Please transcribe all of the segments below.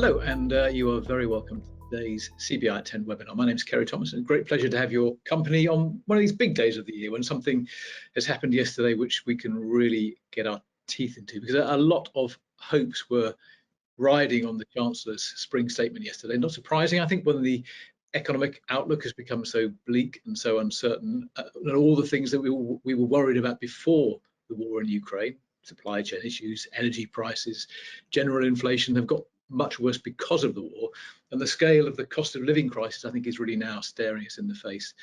Hello, and you are very welcome to today's CBI at 10 webinar. My name is Kerry Thomas, and great pleasure to have your company on one of these big days of the year when something has happened yesterday which we can really get our teeth into, because a lot of hopes were riding on the Chancellor's spring statement yesterday. Not surprising, I think, when the economic outlook has become so bleak and so uncertain, and all the things that we were worried about before the war in Ukraine, supply chain issues, energy prices, general inflation, have got much worse because of the war, and the scale of the cost of living crisis, I think, is really now staring us in the face.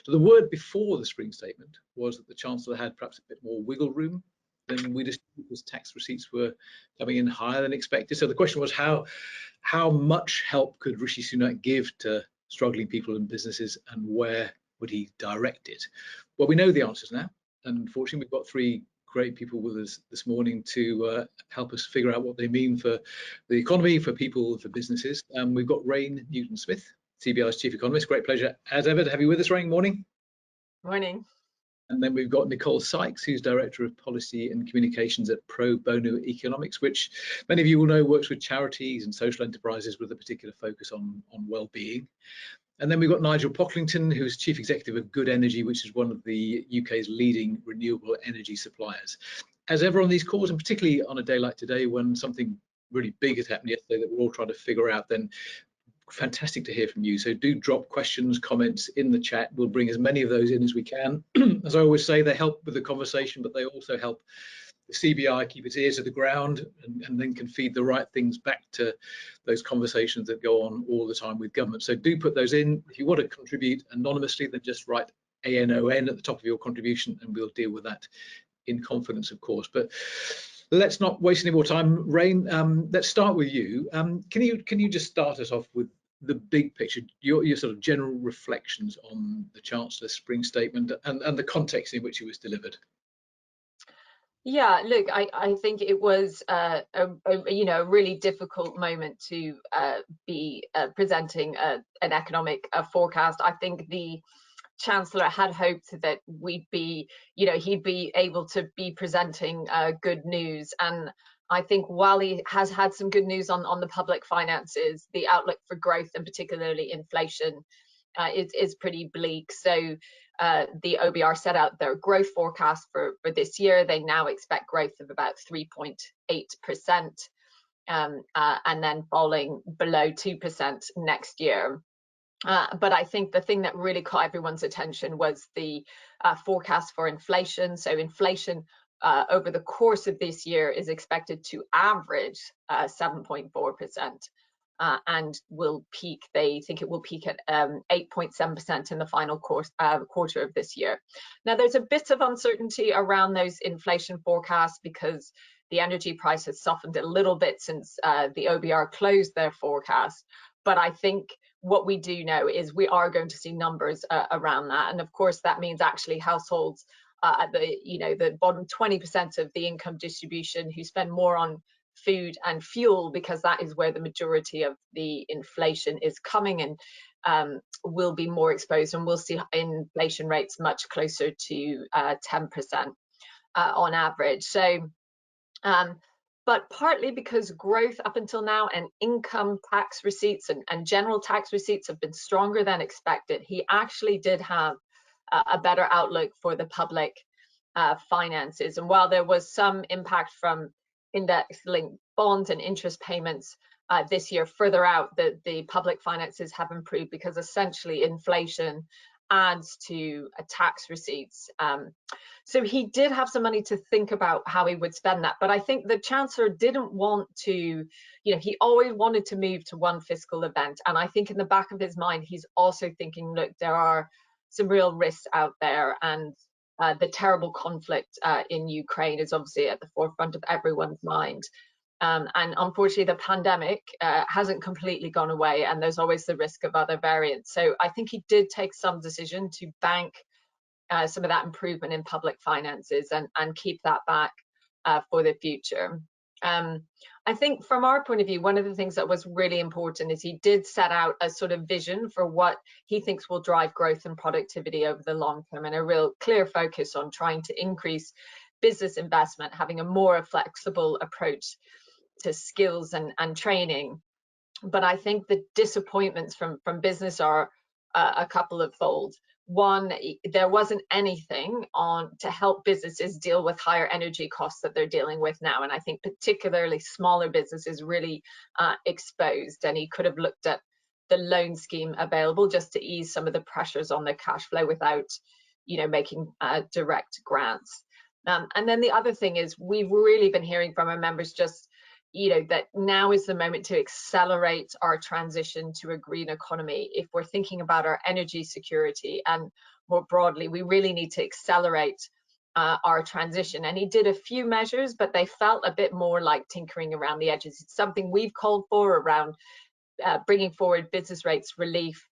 So the word before the spring statement was that the Chancellor had perhaps a bit more wiggle room than we'd assumed, because tax receipts were coming in higher than expected. So the question was, how much help could Rishi Sunak give to struggling people and businesses, and where would he direct it? Well, we know the answers now, and unfortunately we've got three great people with us this morning to help us figure out what they mean for the economy, for people, for businesses. We've got Rain Newton-Smith, CBI's Chief Economist. Great pleasure, as ever, to have you with us, Rain. Morning. Morning. And then we've got Nicole Sykes, who's Director of Policy and Communications at Pro Bono Economics, which many of you will know works with charities and social enterprises with a particular focus on well-being. And then we've got Nigel Pocklington, who's Chief Executive of Good Energy, which is one of the UK's leading renewable energy suppliers. As ever on these calls, and particularly on a day like today when something really big has happened yesterday that we're all trying to figure out, then fantastic to hear from you. So do drop questions, comments in the chat. We'll bring as many of those in as we can. As I always say, they help with the conversation, but they also help the CBI keep its ears to the ground, and then can feed the right things back to those conversations that go on all the time with government. So do put those in. If you want to contribute anonymously, then just write ANON at the top of your contribution, and we'll deal with that in confidence, of course. But let's not waste any more time. Rain, let's start with you. Can you just start us off with the big picture, your sort of general reflections on the Chancellor's spring statement and the context in which it was delivered? Yeah, look, I think it was a really difficult moment to be presenting an economic forecast. I think the Chancellor had hoped that he'd be able to be presenting good news, and I think while he has had some good news on the public finances, the outlook for growth and particularly inflation is pretty bleak. So the OBR set out their growth forecast for this year. They now expect growth of about 3.8%, and then falling below 2% next year. But I think the thing that really caught everyone's attention was the forecast for inflation. So inflation over the course of this year is expected to average 7.4%. And will peak, they think it will peak at 8.7% in the final quarter of this year. Now, there's a bit of uncertainty around those inflation forecasts because the energy price has softened a little bit since the OBR closed their forecast. But I think what we do know is we are going to see numbers around that. And of course, that means actually households at the bottom 20% of the income distribution who spend more on food and fuel, because that is where the majority of the inflation is coming, and will be more exposed, and we'll see inflation rates much closer to 10% on average. So but partly because growth up until now and income tax receipts and general tax receipts have been stronger than expected, he actually did have a better outlook for the public finances. And while there was some impact from index-linked bonds and interest payments this year, further out, the public finances have improved because essentially inflation adds to tax receipts. So he did have some money to think about how he would spend that. But I think the Chancellor didn't want to, he always wanted to move to one fiscal event. And I think in the back of his mind, he's also thinking, look, there are some real risks out there, and the terrible conflict in Ukraine is obviously at the forefront of everyone's mind. And unfortunately, the pandemic hasn't completely gone away, and there's always the risk of other variants. So I think he did take some decision to bank some of that improvement in public finances and keep that back for the future. I think from our point of view, one of the things that was really important is he did set out a sort of vision for what he thinks will drive growth and productivity over the long term, and a real clear focus on trying to increase business investment, having a more flexible approach to skills and training, But I think the disappointments from business are a couple of fold. One, there wasn't anything on to help businesses deal with higher energy costs that they're dealing with now, and I think particularly smaller businesses really exposed. And he could have looked at the loan scheme available just to ease some of the pressures on their cash flow without, making direct grants. And then the other thing is, we've really been hearing from our members just that now is the moment to accelerate our transition to a green economy. If we're thinking about our energy security and more broadly, we really need to accelerate our transition. And he did a few measures, but they felt a bit more like tinkering around the edges. It's something we've called for around bringing forward business rates relief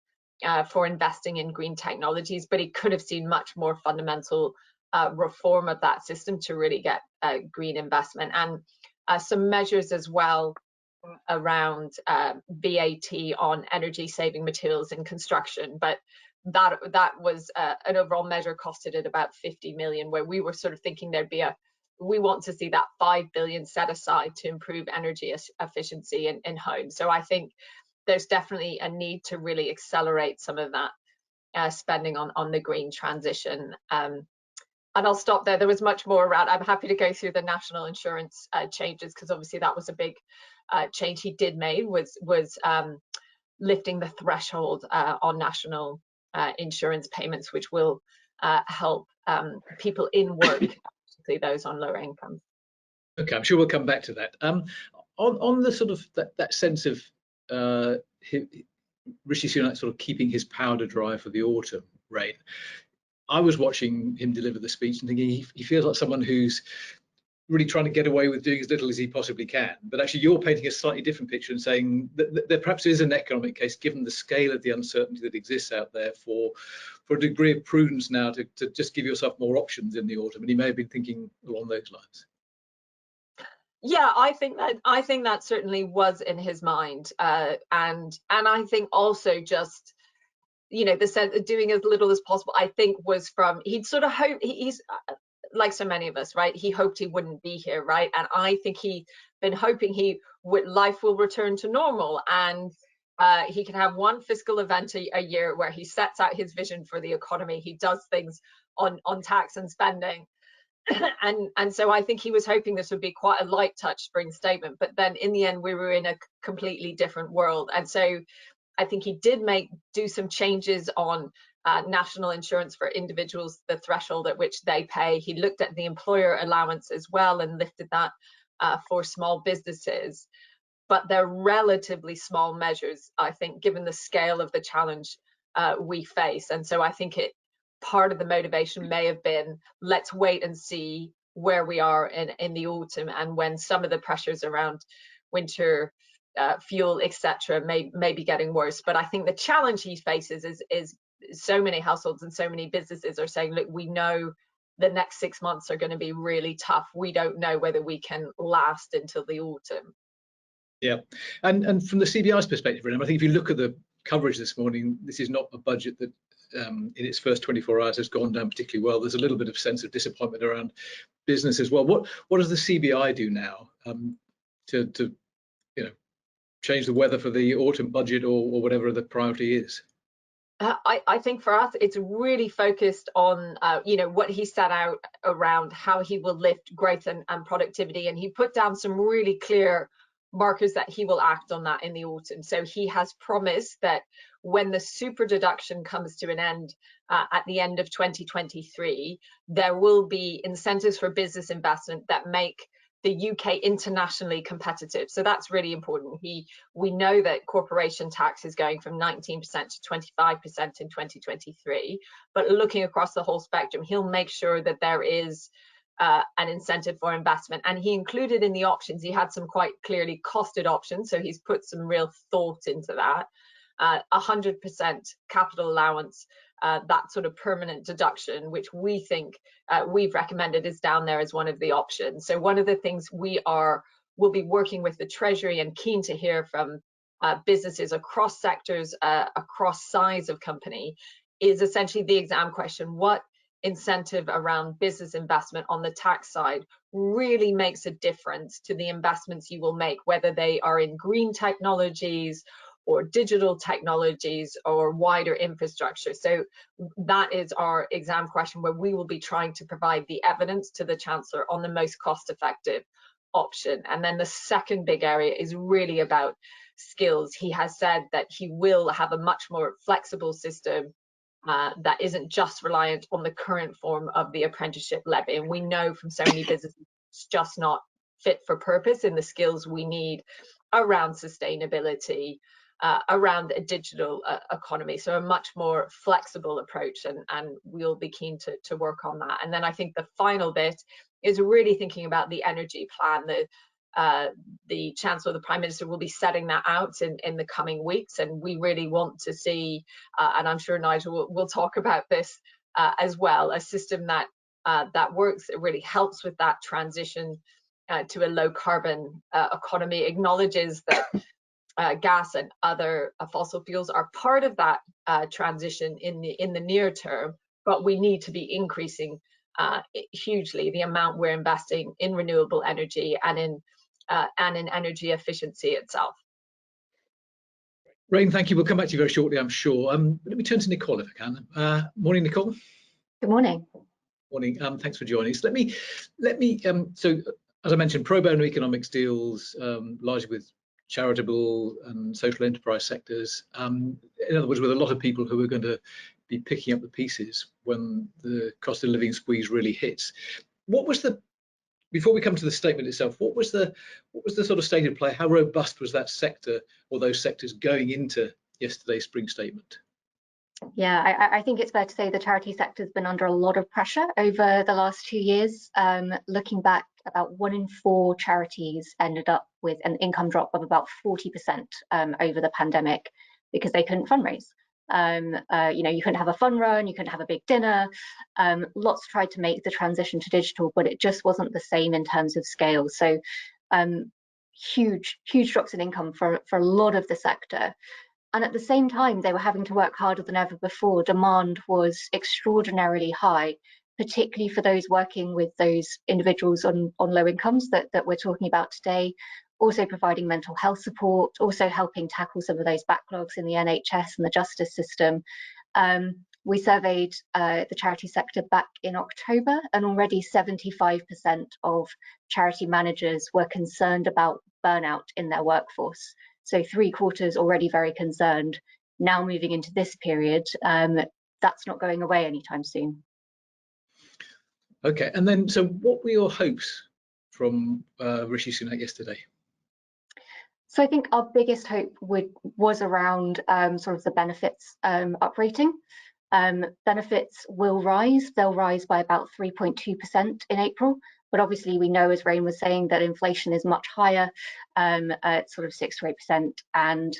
for investing in green technologies, but he could have seen much more fundamental reform of that system to really get green investment. And some measures as well around VAT on energy saving materials in construction, but that was an overall measure costed at about 50 million, where we were sort of thinking we want to see that 5 billion set aside to improve energy efficiency in homes. So I think there's definitely a need to really accelerate some of that spending on the green transition. And I'll stop there. There was much more around. I'm happy to go through the national insurance changes, because obviously that was a big change he did make, was lifting the threshold on national insurance payments, which will help people in work, particularly those on lower incomes. Okay, I'm sure we'll come back to that. On the sort of that sense of Rishi Sunak sort of keeping his powder dry for the autumn rain, I was watching him deliver the speech and thinking he feels like someone who's really trying to get away with doing as little as he possibly can. But actually, you're painting a slightly different picture and saying that there perhaps is an economic case, given the scale of the uncertainty that exists out there, for a degree of prudence now to just give yourself more options in the autumn. And he may have been thinking along those lines. Yeah, I think that certainly was in his mind, and I think also just, the sense of doing as little as possible, I think, was from, he'd sort of hoped, he's like so many of us, right? He hoped he wouldn't be here, right? And I think he'd been hoping life will return to normal, and he can have one fiscal event a year where he sets out his vision for the economy. He does things on tax and spending. And so I think he was hoping this would be quite a light touch spring statement, but then in the end we were in a completely different world. And so I think he did do some changes on national insurance for individuals, the threshold at which they pay. He looked at the employer allowance as well and lifted that for small businesses. But they're relatively small measures, I think, given the scale of the challenge we face. And so I think part of the motivation may have been, let's wait and see where we are in the autumn, and when some of the pressures around winter fuel, etc., may be getting worse. But I think the challenge he faces is so many households and so many businesses are saying, look, we know the next 6 months are going to be really tough. We don't know whether we can last until the autumn. Yeah, and from the CBI's perspective, I think if you look at the coverage this morning, this is not a budget that in its first 24 hours has gone down particularly well. There's a little bit of sense of disappointment around business as well. What does the CBI do now to change the weather for the autumn budget, or whatever the priority is? I think for us, it's really focused on, what he set out around how he will lift growth and productivity. And he put down some really clear markers that he will act on that in the autumn. So he has promised that when the super deduction comes to an end at the end of 2023, there will be incentives for business investment that make the UK internationally competitive. So that's really important. We know that corporation tax is going from 19% to 25% in 2023, but looking across the whole spectrum, he'll make sure that there is an incentive for investment. And he included in the options, he had some quite clearly costed options, so he's put some real thought into that. 100% capital allowance, that sort of permanent deduction, which we think we've recommended is down there as one of the options. So one of the things we'll be working with the Treasury and keen to hear from businesses across sectors, across size of company, is essentially the exam question: what incentive around business investment on the tax side really makes a difference to the investments you will make, whether they are in green technologies or digital technologies or wider infrastructure. So that is our exam question, where we will be trying to provide the evidence to the Chancellor on the most cost-effective option. And then the second big area is really about skills. He has said that he will have a much more flexible system that isn't just reliant on the current form of the apprenticeship levy. And we know from so many businesses it's just not fit for purpose in the skills we need around sustainability, around a digital economy. So a much more flexible approach, and we'll be keen to work on that. And then I think the final bit is really thinking about the energy plan. The Chancellor, the Prime Minister, will be setting that out in the coming weeks, and we really want to see, and I'm sure Nigel will talk about this as well, a system that that works, it really helps with that transition to a low carbon economy, acknowledges that gas and other fossil fuels are part of that transition in the near term, but we need to be increasing hugely the amount we're investing in renewable energy and in energy efficiency itself. Rain, thank you. We'll come back to you very shortly, I'm sure. Let me turn to Nicole if I can. Morning, Nicole. Good morning. Morning. Thanks for joining us. Let me. So, as I mentioned, pro bono economics deals largely with charitable and social enterprise sectors. In other words, with a lot of people who are going to be picking up the pieces when the cost of living squeeze really hits. What was the, before we come to the statement itself, what was the sort of state of play? How robust was that sector or those sectors going into yesterday's spring statement? Yeah, I think it's fair to say the charity sector has been under a lot of pressure over the last 2 years. Looking back, about 1 in 4 charities ended up with an income drop of about 40% over the pandemic because they couldn't fundraise. You know, you couldn't have a fun run, you couldn't have a big dinner. Lots tried to make the transition to digital, but it just wasn't the same in terms of scale. So huge drops in income for a lot of the sector. And at the same time, they were having to work harder than ever before. Demand was extraordinarily high, particularly for those working with those individuals on low incomes that we're talking about today, also providing mental health support, also helping tackle some of those backlogs in the NHS and the justice system. We surveyed the charity sector back in October, and already 75% of charity managers were concerned about burnout in their workforce. So 3/4 already very concerned. Now moving into this period, that's not going away anytime soon. Okay, and then so what were your hopes from Rishi Sunak yesterday? So I think our biggest hope was around sort of the benefits uprating. Benefits will rise. They'll rise by about 3.2% in April. But obviously, we know, as Rain was saying, that inflation is much higher, at sort of 6 to 8%, and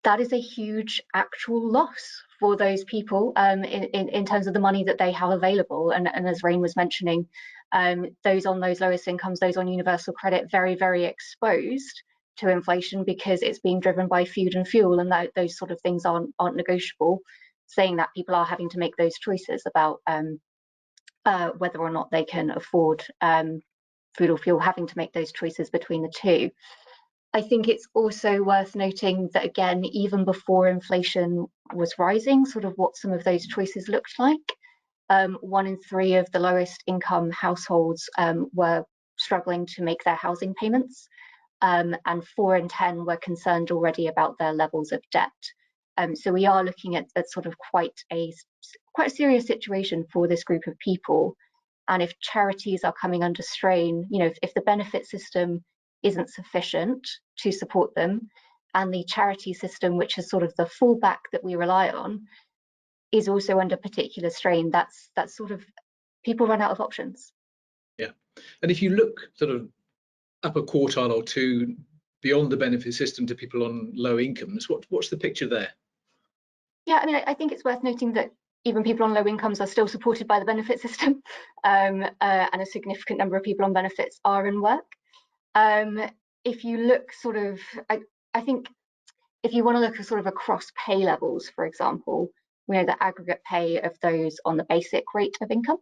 that is a huge actual loss for those people in terms of the money that they have available. And as Rain was mentioning, those on those lowest incomes, those on universal credit, very, very exposed to inflation because it's being driven by food and fuel, and those sort of things aren't negotiable. Saying that, people are having to make those choices about whether or not they can afford food or fuel, having to make those choices between the two. I think it's also worth noting that, again, even before inflation was rising, sort of what some of those choices looked like. 1 in 3 of the lowest income households were struggling to make their housing payments, and 4 in 10 were concerned already about their levels of debt. So we are looking at sort of quite a serious situation for this group of people. And if charities are coming under strain, you know, if the benefit system isn't sufficient to support them, and the charity system, which is sort of the fallback that we rely on, is also under particular strain, that's sort of, people run out of options. Yeah, and if you look sort of upper quartile or two beyond the benefit system to people on low incomes, what's the picture there? Yeah, I mean, I think it's worth noting that even people on low incomes are still supported by the benefit system, and a significant number of people on benefits are in work. If you look sort of, I think if you want to look at sort of across pay levels, for example, we know the aggregate pay of those on the basic rate of income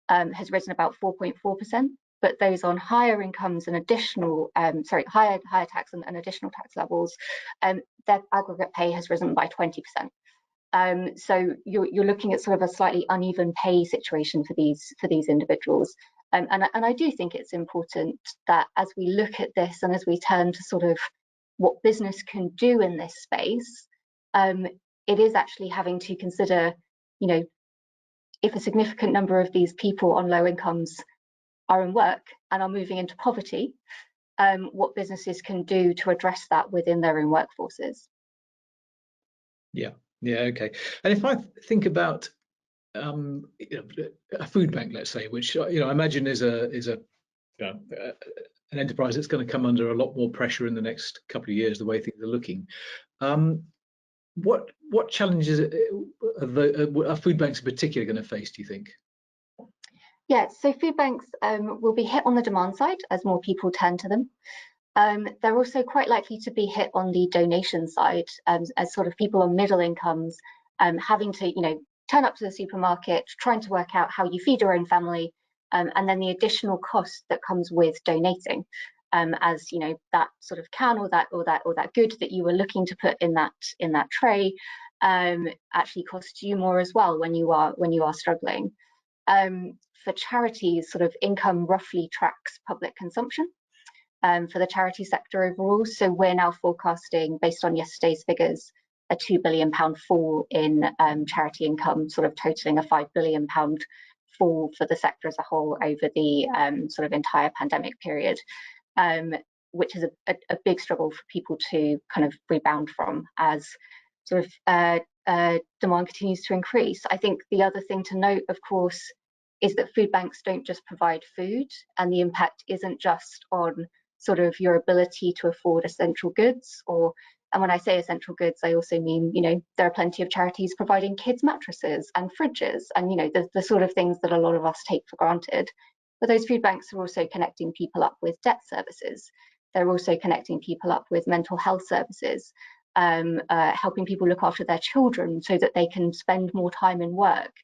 has risen about 4.4%, but those on higher incomes and additional, higher tax and additional tax levels, their aggregate pay has risen by 20%. So you're looking at sort of a slightly uneven pay situation for these individuals. And I do think it's important that as we look at this and as we turn to sort of what business can do in this space, it is actually having to consider, you know, if a significant number of these people on low incomes are in work and are moving into poverty, what businesses can do to address that within their own workforces. Yeah, okay. And if I think about a food bank, let's say, which I imagine is an enterprise that's going to come under a lot more pressure in the next couple of years, the way things are looking. What challenges are food banks in particular going to face, do you think? Yeah, so food banks will be hit on the demand side as more people turn to them. They're also quite likely to be hit on the donation side, as sort of people on middle incomes having to, turn up to the supermarket, trying to work out how you feed your own family, and then the additional cost that comes with donating, as that sort of can or that good that you were looking to put in that tray actually costs you more as well when you are struggling. For charities, sort of income roughly tracks public consumption for the charity sector overall. So we're now forecasting, based on yesterday's figures, a £2 billion fall in charity income, sort of totaling a £5 billion fall for the sector as a whole over the sort of entire pandemic period, which is a big struggle for people to kind of rebound from as sort of demand continues to increase. I think the other thing to note, of course, is that food banks don't just provide food, and the impact isn't just on sort of your ability to afford essential goods, and when I say essential goods, I also mean, there are plenty of charities providing kids' mattresses and fridges and, the sort of things that a lot of us take for granted. But those food banks are also connecting people up with debt services. They're also connecting people up with mental health services, helping people look after their children so that they can spend more time in work.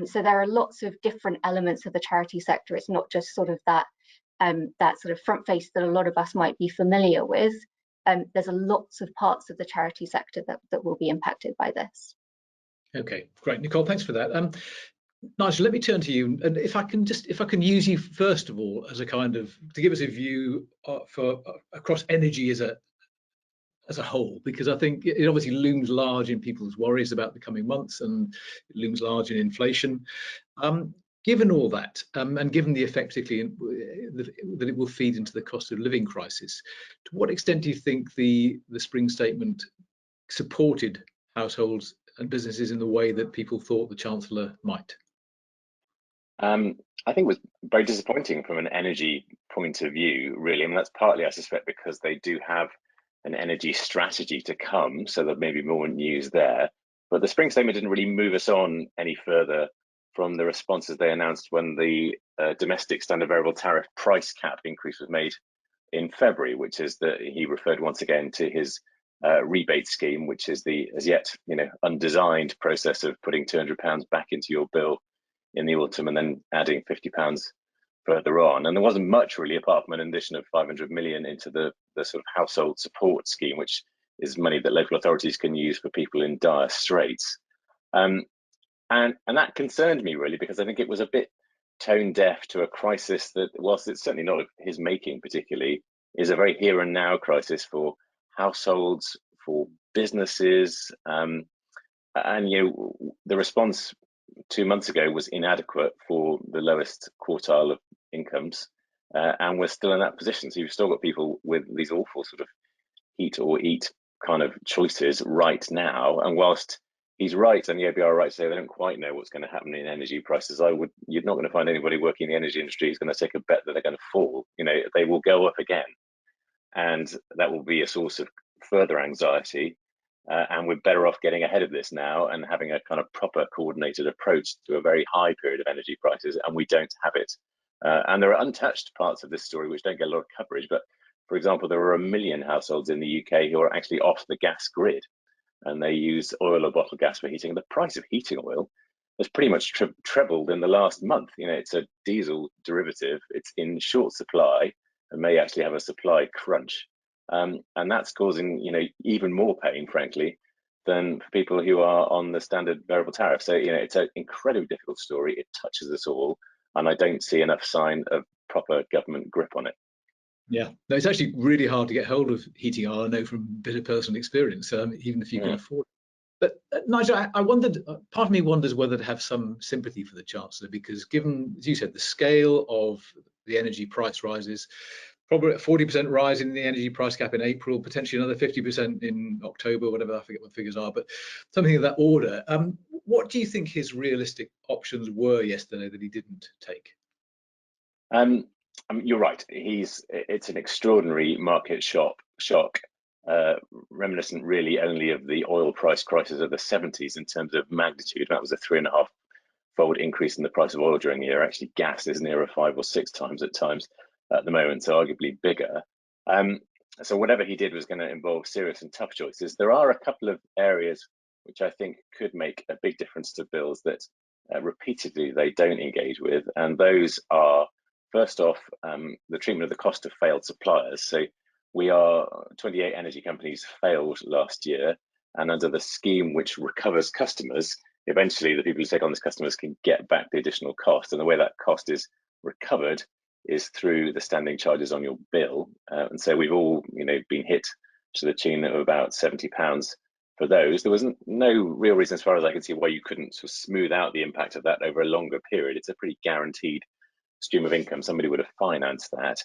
So there are lots of different elements of the charity sector. It's not just sort of that sort of front face that a lot of us might be familiar with. There's lots of parts of the charity sector that will be impacted by this. Okay, great, Nicole. Thanks for that. Nigel, let me turn to you, and if I can use you first of all as a kind of to give us a view for across energy as a whole, because I think it obviously looms large in people's worries about the coming months, and it looms large in inflation. Given all that, and given the effect particularly that it will feed into the cost of living crisis, to what extent do you think the spring statement supported households and businesses in the way that people thought the Chancellor might? I think it was very disappointing from an energy point of view, really. I mean, that's partly, I suspect, because they do have an energy strategy to come, so there may be more news there. But the spring statement didn't really move us on any further from the responses they announced when the domestic standard variable tariff price cap increase was made in February, which is that he referred once again to his rebate scheme, which is the as yet undesigned process of putting £200 back into your bill in the autumn and then adding £50 further on. And there wasn't much really apart from an addition of 500 million into the sort of household support scheme, which is money that local authorities can use for people in dire straits. And that concerned me really, because I think it was a bit tone deaf to a crisis that, whilst it's certainly not of his making particularly, is a very here and now crisis for households, for businesses, and the response 2 months ago was inadequate for the lowest quartile of incomes, and we're still in that position. So you've still got people with these awful sort of heat or eat kind of choices right now. And whilst he's right, and the OBR are right to say they don't quite know what's going to happen in energy prices, you're not going to find anybody working in the energy industry who's going to take a bet that they're going to fall. They will go up again, and that will be a source of further anxiety. And we're better off getting ahead of this now and having a kind of proper coordinated approach to a very high period of energy prices, and we don't have it. And there are untouched parts of this story which don't get a lot of coverage, but for example, there are 1 million households in the UK who are actually off the gas grid. and they use oil or bottled gas for heating. The price of heating oil has pretty much trebled in the last month. You know, it's a diesel derivative. It's in short supply and may actually have a supply crunch. And that's causing, you know, even more pain, frankly, than for people who are on the standard variable tariff. So, you know, it's an incredibly difficult story. It touches us all, and I don't see enough sign of proper government grip on it. Yeah, no, it's actually really hard to get hold of heating oil. I know from bitter personal experience, even if you can afford it. But Nigel, I wondered, part of me wonders whether to have some sympathy for the Chancellor, because given, as you said, the scale of the energy price rises, probably a 40% rise in the energy price cap in April, potentially another 50% in October, whatever, I forget what figures are, but something of that order. What do you think his realistic options were yesterday that he didn't take? I mean, you're right. It's an extraordinary market shock, reminiscent really only of the oil price crisis of the 70s in terms of magnitude. That was a 3.5-fold increase in the price of oil during the year. Actually, gas is nearer 5 or 6 times at times at the moment, so arguably bigger. So whatever he did was going to involve serious and tough choices. There are a couple of areas which I think could make a big difference to bills that repeatedly they don't engage with, and those are, first off, the treatment of the cost of failed suppliers. So 28 energy companies failed last year, and under the scheme which recovers customers, eventually the people who take on these customers can get back the additional cost, and the way that cost is recovered is through the standing charges on your bill. And so we've all, you know, been hit to the tune of about £70 for those. There was no real reason, as far as I can see, why you couldn't sort of smooth out the impact of that over a longer period. It's a pretty guaranteed stream of income. Somebody would have financed that.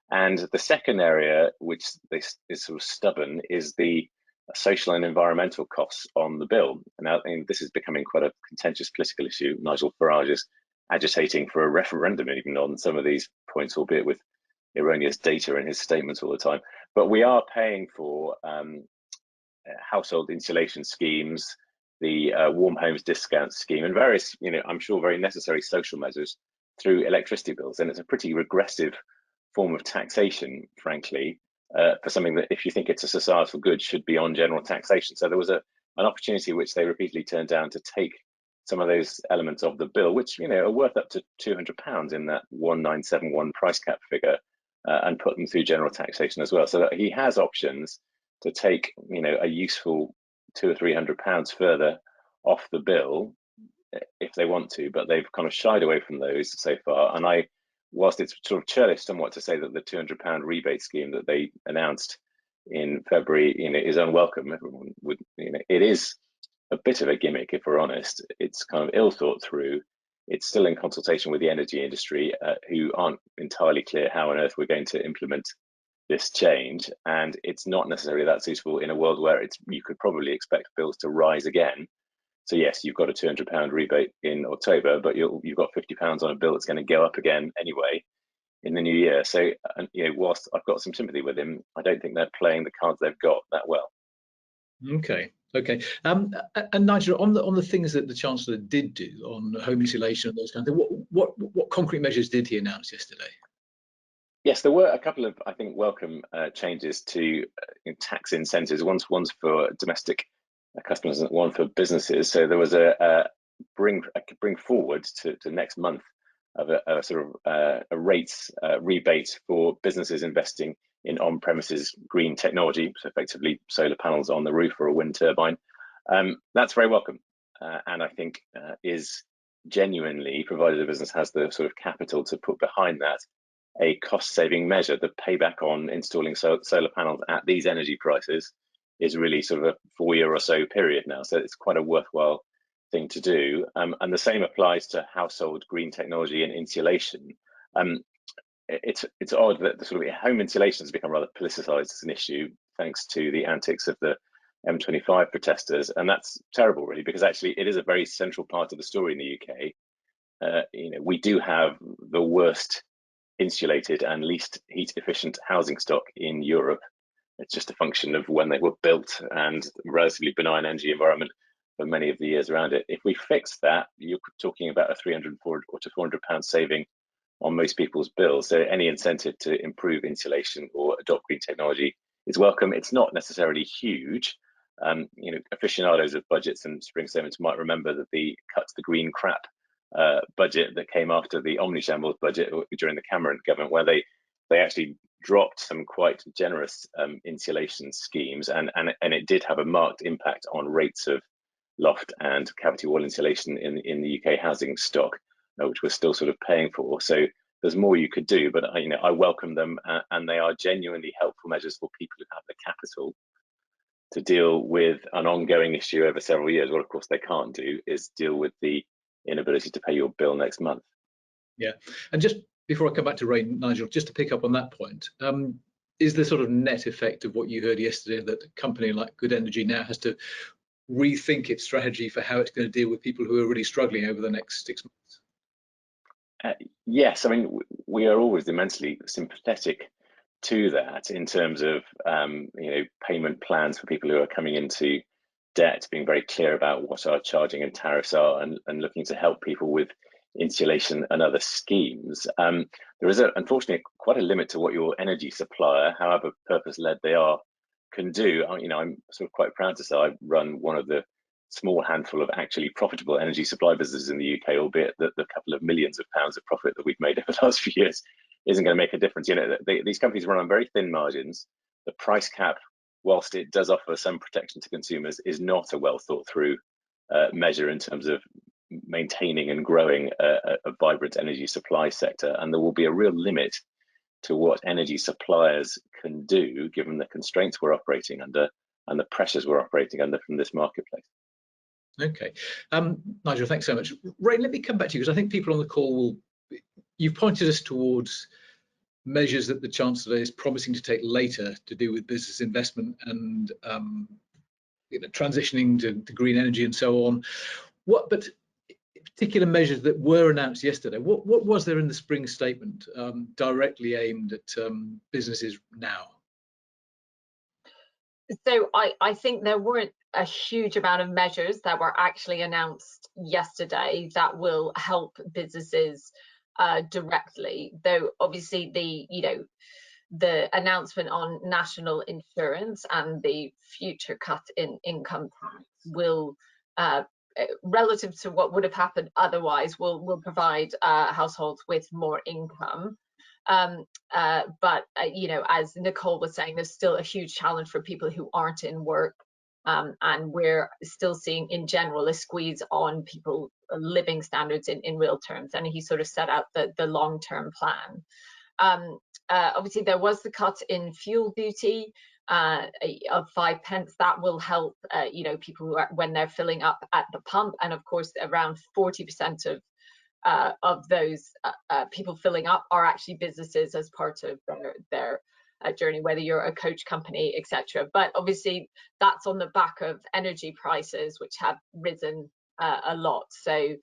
And the second area, which is sort of stubborn, is the social and environmental costs on the bill. Now, I mean, this is becoming quite a contentious political issue. Nigel Farage is agitating for a referendum even on some of these points, albeit with erroneous data in his statements all the time. But we are paying for household insulation schemes, the warm homes discount scheme, and various, you know, I'm sure very necessary social measures through electricity bills. And it's a pretty regressive form of taxation, frankly, for something that, if you think it's a societal good, should be on general taxation. So there was an opportunity which they repeatedly turned down to take some of those elements of the bill, which, you know, are worth up to £200 in that 1971 price cap figure, and put them through general taxation as well. So that he has options to take, you know, a useful £200 or £300 further off the bill if they want to, but they've kind of shied away from those so far. And whilst it's sort of churlish somewhat to say that the £200 rebate scheme that they announced in February, you know, is unwelcome, everyone would, you know, it is a bit of a gimmick, if we're honest. It's kind of ill thought through. It's still in consultation with the energy industry, who aren't entirely clear how on earth we're going to implement this change, and it's not necessarily that suitable in a world where you could probably expect bills to rise again. So yes, you've got a £200 rebate in October, but you've got £50 on a bill that's going to go up again anyway in the new year. So, you know, whilst I've got some sympathy with him, I don't think they're playing the cards they've got that well. Okay. And Nigel, on the things that the Chancellor did do on home insulation and those kinds of things, what concrete measures did he announce yesterday? Yes, there were a couple of, I think, welcome changes to tax incentives. One's for domestic customers and one for businesses. So there was a bring forward to next month of a sort of a rates rebate for businesses investing in on-premises green technology, so effectively solar panels on the roof or a wind turbine. That's very welcome, and I think is genuinely, provided the business has the sort of capital to put behind that, a cost-saving measure. The payback on installing solar panels at these energy prices is really sort of a 4-year or so period now, so it's quite a worthwhile thing to do. And the same applies to household green technology and insulation. It's odd that the sort of home insulation has become rather politicized as an issue thanks to the antics of the M25 protesters, and that's terrible, really, because actually it is a very central part of the story in the UK. You know, we do have the worst insulated and least heat efficient housing stock in Europe. It's just a function of when they were built and relatively benign energy environment for many of the years around it. If we fix that, you're talking about a £300 or to £400 saving on most people's bills. So any incentive to improve insulation or adopt green technology is welcome. It's not necessarily huge, Aficionados of budgets and spring statements might remember that the cut to the green crap budget that came after the omnishambles budget during the Cameron government, where they actually dropped some quite generous insulation schemes, and it did have a marked impact on rates of loft and cavity wall insulation in the UK housing stock, which we're still sort of paying for. So there's more you could do, but I welcome them, and they are genuinely helpful measures for people who have the capital to deal with an ongoing issue over several years. What of course they can't do is deal with the inability to pay your bill next month. Yeah, and just before I come back to Ray, Nigel, just to pick up on that point, is the sort of net effect of what you heard yesterday that a company like Good Energy now has to rethink its strategy for how it's going to deal with people who are really struggling over the next 6 months? Yes, I mean, we are always immensely sympathetic to that in terms of payment plans for people who are coming into debt, being very clear about what our charging and tariffs are, and looking to help people with insulation and other schemes. There is unfortunately quite a limit to what your energy supplier, however purpose-led they are, can do. I'm sort of quite proud to say I run one of the small handful of actually profitable energy supply businesses in the UK, albeit that the couple of millions of pounds of profit that we've made over the last few years isn't going to make a difference. These companies run on very thin margins. The price cap, whilst it does offer some protection to consumers, is not a well thought through measure in terms of maintaining and growing a vibrant energy supply sector. And there will be a real limit to what energy suppliers can do, given the constraints we're operating under and the pressures we're operating under from this marketplace. Okay, Nigel, thanks so much. Ray, let me come back to you, because I think people on the call you've pointed us towards measures that the Chancellor is promising to take later to do with business investment and transitioning to green energy and so on. But particular measures that were announced yesterday, what was there in the spring statement directly aimed at businesses now? So I think there weren't a huge amount of measures that were actually announced yesterday that will help businesses directly, though obviously the announcement on national insurance and the future cut in income tax will relative to what would have happened otherwise will provide households with more income. But as Nicole was saying, there's still a huge challenge for people who aren't in work, and we're still seeing in general a squeeze on people living standards in real terms, and he sort of set out the long-term plan. Obviously there was the cut in fuel duty of 5 pence. That will help people who when they're filling up at the pump, and of course around 40% of those people filling up are actually businesses as part of their journey, whether you're a coach company, etc. But obviously that's on the back of energy prices, which have risen a lot. So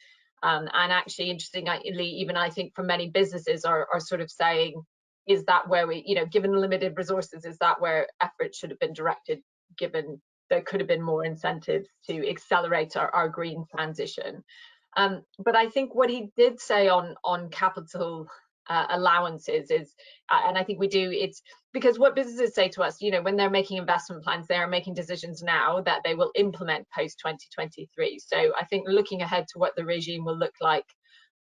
and actually interestingly, even I think for many businesses are sort of saying, is that where we, given the limited resources, is that where effort should have been directed, given there could have been more incentives to accelerate our green transition. But I think what he did say on capital allowances is, and I think it's because what businesses say to us, when they're making investment plans, they are making decisions now that they will implement post 2023. So I think looking ahead to what the regime will look like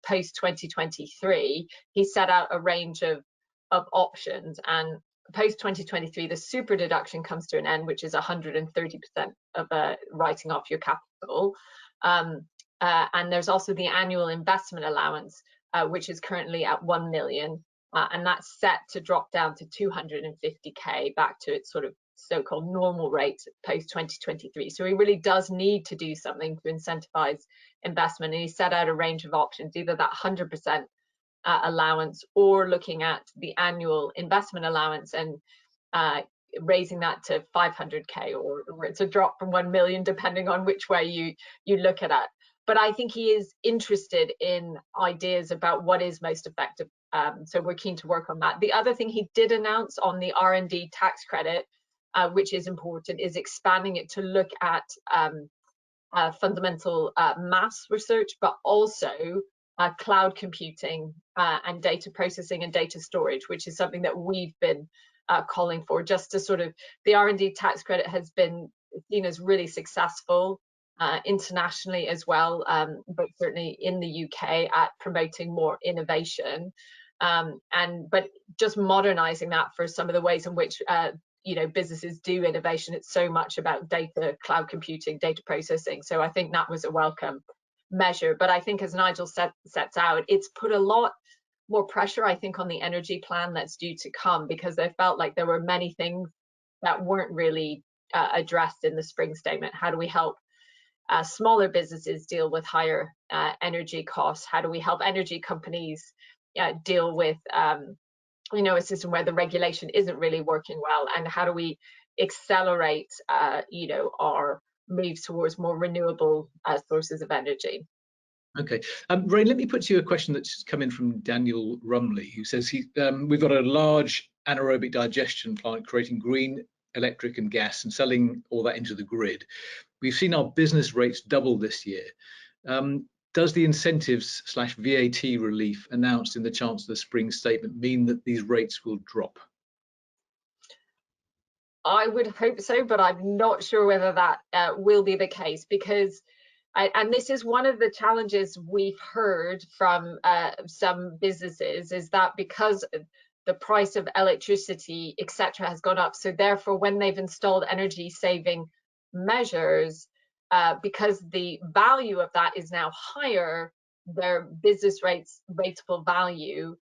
post 2023, he set out a range of options, and post 2023 the super deduction comes to an end, which is 130% of writing off your capital. And there's also the annual investment allowance, which is currently at 1 million, and that's set to drop down to 250k, back to its sort of so-called normal rate post 2023. So he really does need to do something to incentivize investment, and he set out a range of options, either that 100% allowance, or looking at the annual investment allowance and raising that to 500k, or it's a drop from 1 million, depending on which way you look at it. But I think he is interested in ideas about what is most effective. So we're keen to work on that. The other thing he did announce on the R&D tax credit, which is important, is expanding it to look at fundamental maths research, but also cloud computing and data processing and data storage, which is something that we've been calling for, just to sort of, the R&D tax credit has been seen as really successful internationally as well, but certainly in the UK at promoting more innovation, but just modernizing that for some of the ways in which businesses do innovation. It's so much about data, cloud computing, data processing. So I think that was a welcome measure. But I think, as Nigel sets out, it's put a lot more pressure, I think, on the energy plan that's due to come, because they felt like there were many things that weren't really addressed in the spring statement. How do we help smaller businesses deal with higher energy costs? How do we help energy companies deal with a system where the regulation isn't really working well? And how do we accelerate our moves towards more renewable sources of energy? Okay, Ray, let me put to you a question that's come in from Daniel Rumley, who says we've got a large anaerobic digestion plant creating green electric and gas and selling all that into the grid. We've seen our business rates double this year. Does the incentives / VAT relief announced in the Chancellor's spring statement mean that these rates will drop? I would hope so, but I'm not sure whether that will be the case, because and this is one of the challenges we've heard from some businesses, is that because the price of electricity, etc., has gone up, so therefore when they've installed energy saving measures, because the value of that is now higher, their business rateable value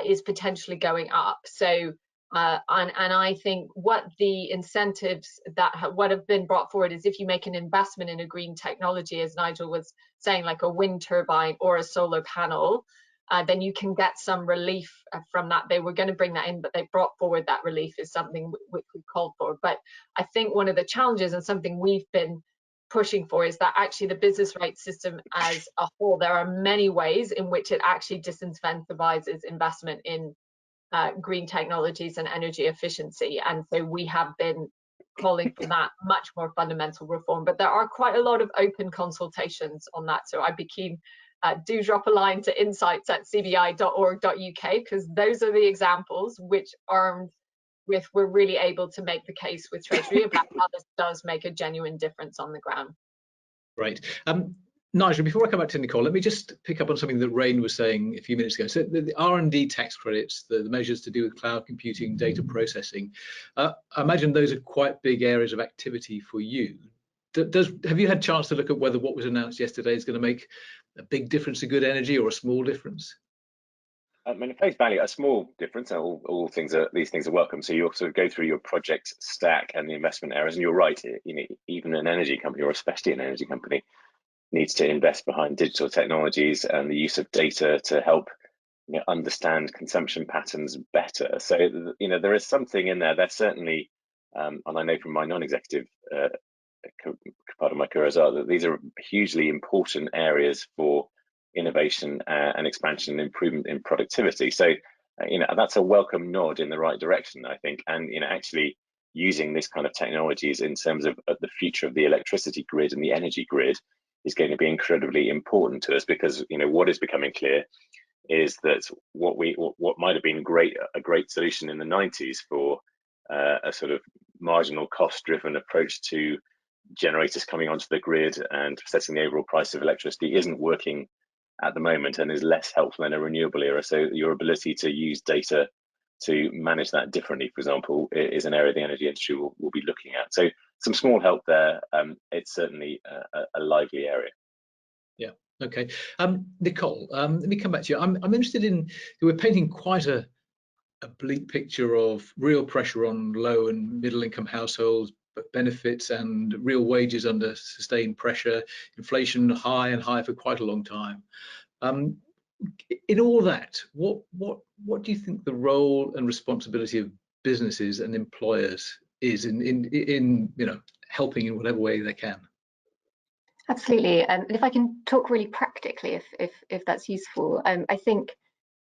is potentially going up. So and I think what the incentives that what have been brought forward is, if you make an investment in a green technology, as Nigel was saying, like a wind turbine or a solar panel, then you can get some relief from that. They were going to bring that in, but they brought forward that relief is something which we called for. But I think one of the challenges, and something we've been pushing for, is that actually the business rate system as a whole, there are many ways in which it actually disincentivizes investment in green technologies and energy efficiency. And so we have been calling for that much more fundamental reform. But there are quite a lot of open consultations on that. So I'd be keen, do drop a line to insights@cbi.org.uk, because those are the examples which, armed with, we're really able to make the case with Treasury about how this does make a genuine difference on the ground. Right. Nigel, before I come back to Nicole, let me just pick up on something that Rain was saying a few minutes ago. So the R&D tax credits, the measures to do with cloud computing, data processing, I imagine those are quite big areas of activity for you. Have you had a chance to look at whether what was announced yesterday is going to make a big difference to good energy, or a small difference? I mean, at face value, a small difference. These things are welcome. So you sort of go through your project stack and the investment areas, and you're right. Even an energy company, or especially an energy company, needs to invest behind digital technologies and the use of data to help understand consumption patterns better. So there is something in there. There's certainly, and I know from my non-executive part of my career as well, that these are hugely important areas for innovation and expansion and improvement in productivity. So that's a welcome nod in the right direction, I think. And actually using this kind of technologies in terms of the future of the electricity grid and the energy grid is going to be incredibly important to us, because what is becoming clear is that what might have been a great solution in the 90s for a sort of marginal cost driven approach to generators coming onto the grid and setting the overall price of electricity isn't working at the moment, and is less helpful in a renewable era. So your ability to use data to manage that differently, for example, is an area the energy industry will be looking at. So some small help there. It's certainly a lively area. Yeah. Okay. Nicole, let me come back to you. I'm interested in, we're painting quite a bleak picture of real pressure on low and middle income households, but benefits and real wages under sustained pressure, inflation high and high for quite a long time. In all that, what do you think the role and responsibility of businesses and employers is in helping in whatever way they can? Absolutely. And if I can talk really practically, if that's useful, I think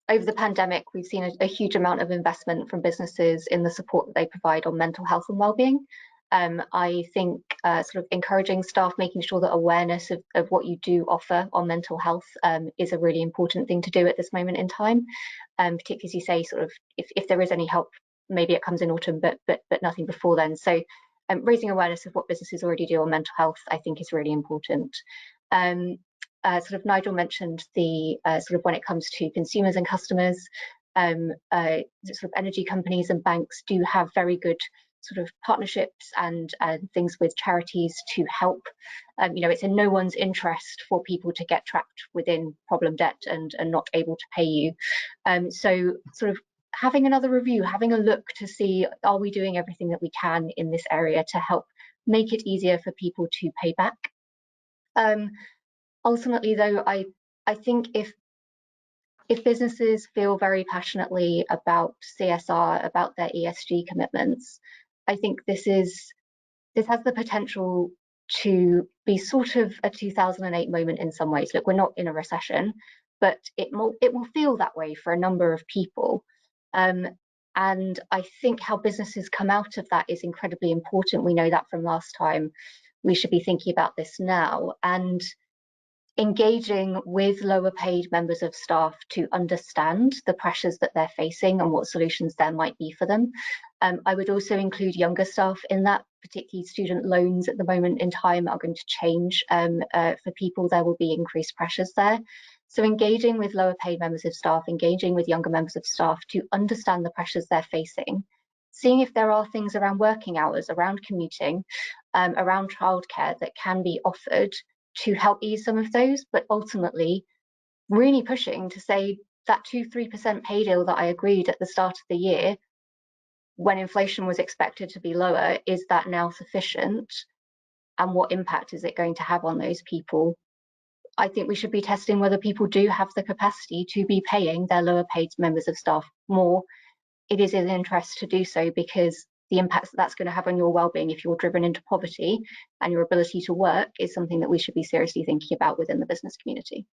over the pandemic, we've seen a huge amount of investment from businesses in the support that they provide on mental health and wellbeing. I think sort of encouraging staff, making sure that awareness of what you do offer on mental health is a really important thing to do at this moment in time. Particularly, as you say, sort of if there is any help, maybe it comes in autumn, but nothing before then. So raising awareness of what businesses already do on mental health, I think, is really important. Sort of Nigel mentioned the sort of when it comes to consumers and customers, sort of energy companies and banks do have very good sort of partnerships and things with charities to help. You know, it's in no one's interest for people to get trapped within problem debt and not able to pay you. So sort of having another review, having a look to see, are we doing everything that we can in this area to help make it easier for people to pay back? Ultimately, though, I think if businesses feel very passionately about CSR, about their ESG commitments, I think this has the potential to be sort of a 2008 moment in some ways. Look, we're not in a recession, but it will feel that way for a number of people. And I think how businesses come out of that is incredibly important. We know that from last time. We should be thinking about this now and engaging with lower paid members of staff to understand the pressures that they're facing and what solutions there might be for them. I would also include younger staff in that, particularly student loans at the moment in time are going to change for people. There will be increased pressures there. So engaging with lower paid members of staff, engaging with younger members of staff to understand the pressures they're facing, seeing if there are things around working hours, around commuting, around childcare that can be offered to help ease some of those, but ultimately really pushing to say that 2-3% pay deal that I agreed at the start of the year, when inflation was expected to be lower, is that now sufficient? And what impact is it going to have on those people? I think we should be testing whether people do have the capacity to be paying their lower paid members of staff more. It is in interest to do so because the impacts that's going to have on your well-being if you're driven into poverty and your ability to work is something that we should be seriously thinking about within the business community.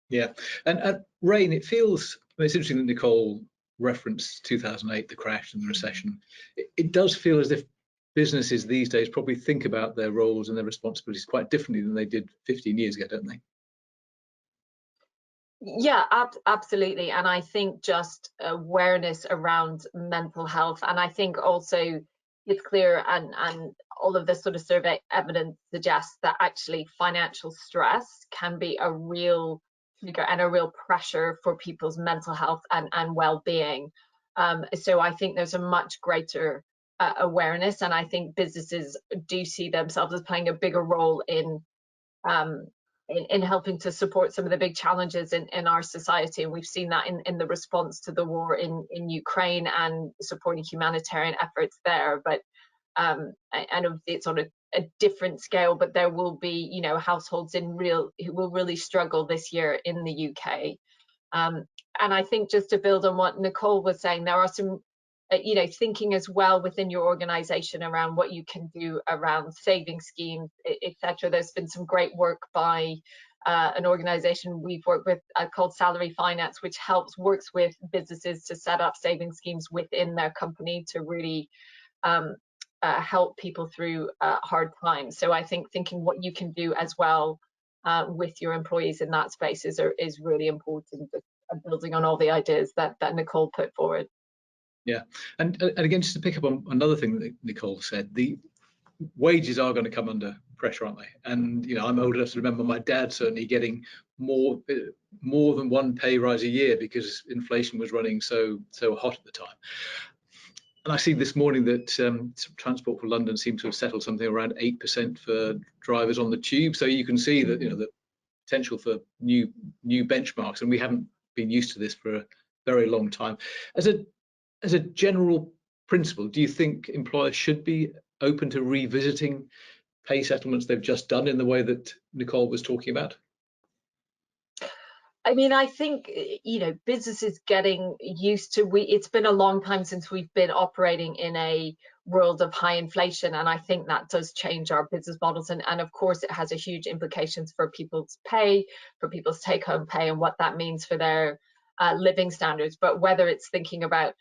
Yeah, and Rain, it feels, it's interesting that Nicole referenced 2008, the crash and the recession. It does feel as if businesses these days probably think about their roles and their responsibilities quite differently than they did 15 years ago, don't they? Yeah, absolutely. And I think just awareness around mental health, and I think also it's clear, and all of this sort of survey evidence suggests that actually financial stress can be a real trigger and a real pressure for people's mental health and well-being. So I think there's a much greater awareness, and I think businesses do see themselves as playing a bigger role in helping to support some of the big challenges in our society. And we've seen that in the response to the war in Ukraine and supporting humanitarian efforts there. But and it's on a different scale, but there will be, you know, households who will really struggle this year in the UK. And I think just to build on what Nicole was saying, there are some you know, thinking as well within your organization around what you can do around saving schemes, etc. There's been some great work by an organization we've worked with called Salary Finance, which works with businesses to set up saving schemes within their company to really help people through hard times. So I think thinking what you can do as well with your employees in that space is really important, building on all the ideas that Nicole put forward. Yeah, and again, just to pick up on another thing that Nicole said, the wages are going to come under pressure, aren't they? And you know, I'm old enough to remember my dad certainly getting more than one pay rise a year because inflation was running so hot at the time. And I see this morning that Transport for London seems to have settled something around 8% for drivers on the tube. So you can see that, you know, the potential for new benchmarks, and we haven't been used to this for a very long time. As a general principle, do you think employers should be open to revisiting pay settlements they've just done in the way that Nicole was talking about? I mean, I think, you know, businesses getting used to, it's been a long time since we've been operating in a world of high inflation, and I think that does change our business models, and of course it has a huge implications for people's pay, for people's take-home pay, and what that means for their living standards. But whether it's thinking about,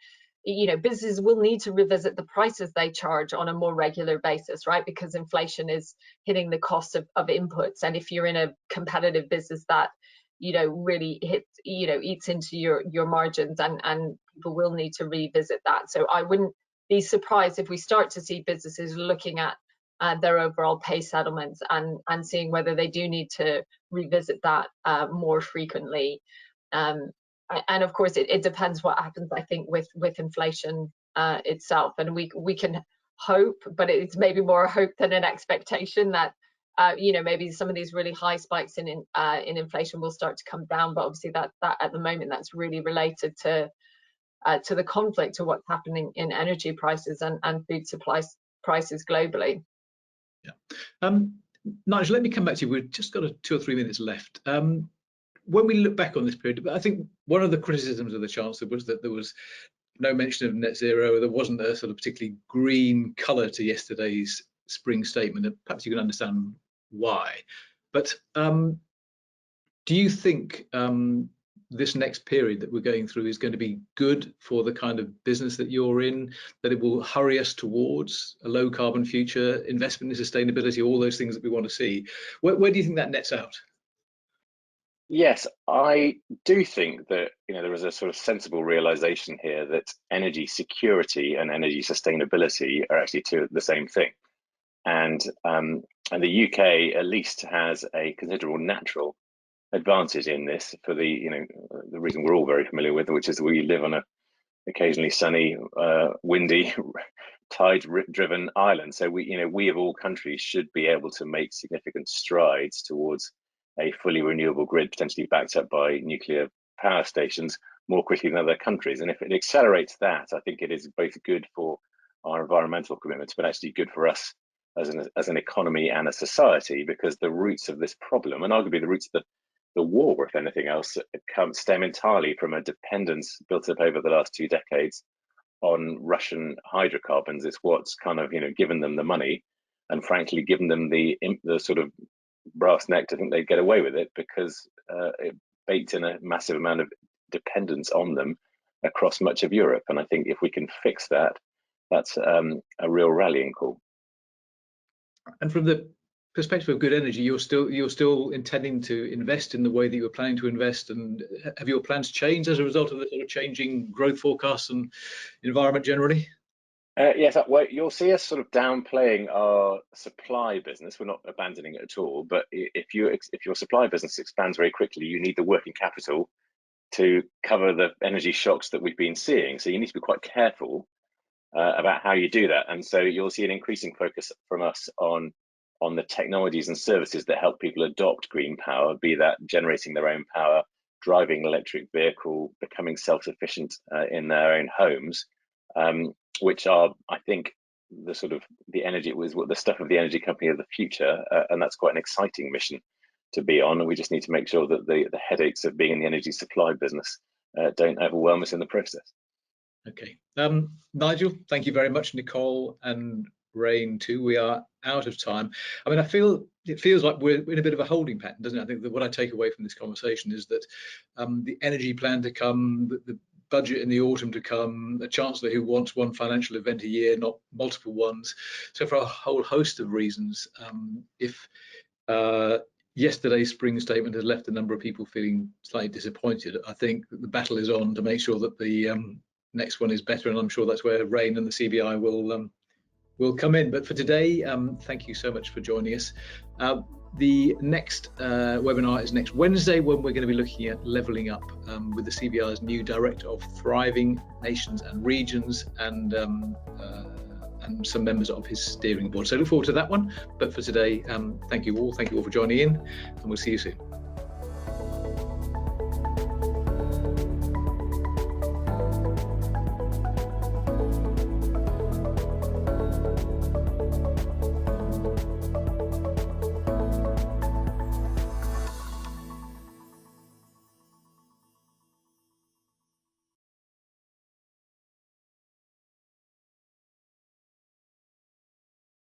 you know, businesses will need to revisit the prices they charge on a more regular basis, right? Because inflation is hitting the cost of inputs, and if you're in a competitive business that, you know, really eats into your margins, and people will need to revisit that. So I wouldn't be surprised if we start to see businesses looking at their overall pay settlements and seeing whether they do need to revisit that more frequently. And of course, it depends what happens, I think, with inflation itself. And we can hope, but it's maybe more a hope than an expectation that maybe some of these really high spikes in inflation will start to come down. But obviously, that at the moment, that's really related to the conflict, to what's happening in energy prices and food supply prices globally. Yeah. Nigel, let me come back to you. We've just got 2 or 3 minutes left. When we look back on this period, I think one of the criticisms of the Chancellor was that there was no mention of net zero. There wasn't a sort of particularly green colour to yesterday's spring statement. And perhaps you can understand why. But do you think this next period that we're going through is going to be good for the kind of business that you're in, that it will hurry us towards a low carbon future, investment in sustainability, all those things that we want to see? Where do you think that nets out? Yes, I do think that there is a sort of sensible realization here that energy security and energy sustainability are actually the same thing. And the UK at least has a considerable natural advantage in this for the reason we're all very familiar with, which is we live on a occasionally sunny, windy, tide-driven island. So we of all countries should be able to make significant strides towards a fully renewable grid, potentially backed up by nuclear power stations, more quickly than other countries. And if it accelerates that, I think it is both good for our environmental commitments, but actually good for us as an economy and a society, because the roots of this problem, and arguably the roots of the war, if anything else, stem entirely from a dependence built up over the last 2 decades on Russian hydrocarbons. It's what's kind of given them the money, and frankly given them the sort of brass neck to think they'd get away with it, because it baked in a massive amount of dependence on them across much of Europe. And I think if we can fix that, that's a real rallying call. And from the perspective of good energy, you're still intending to invest in the way that you were planning to invest, and have your plans changed as a result of the sort of changing growth forecasts and environment generally? Yes, well, you'll see us sort of downplaying our supply business. We're not abandoning it at all, but if your supply business expands very quickly, you need the working capital to cover the energy shocks that we've been seeing. So you need to be quite careful about how you do that. And so you'll see an increasing focus from us on the technologies and services that help people adopt green power, be that generating their own power, driving an electric vehicle, becoming self-sufficient in their own homes, which are, I think, the stuff of the energy company of the future, and that's quite an exciting mission to be on. And we just need to make sure that the headaches of being in the energy supply business don't overwhelm us in the process. Okay, Nigel, thank you very much. Nicole and Rain too. We are out of time. I mean, it feels like we're in a bit of a holding pattern, doesn't it? I think that what I take away from this conversation is that the energy plan to come, the budget in the autumn to come, a chancellor who wants one financial event a year, not multiple ones. So for a whole host of reasons, if yesterday's spring statement has left a number of people feeling slightly disappointed, I think that the battle is on to make sure that the next one is better, and I'm sure that's where Rain and the CBI will come in. But for today, thank you so much for joining us. The next webinar is next Wednesday, when we're going to be looking at levelling up with the CBI's new Director of Thriving Nations and Regions, and some members of his steering board. So look forward to that one. But for today, thank you all for joining in, and we'll see you soon.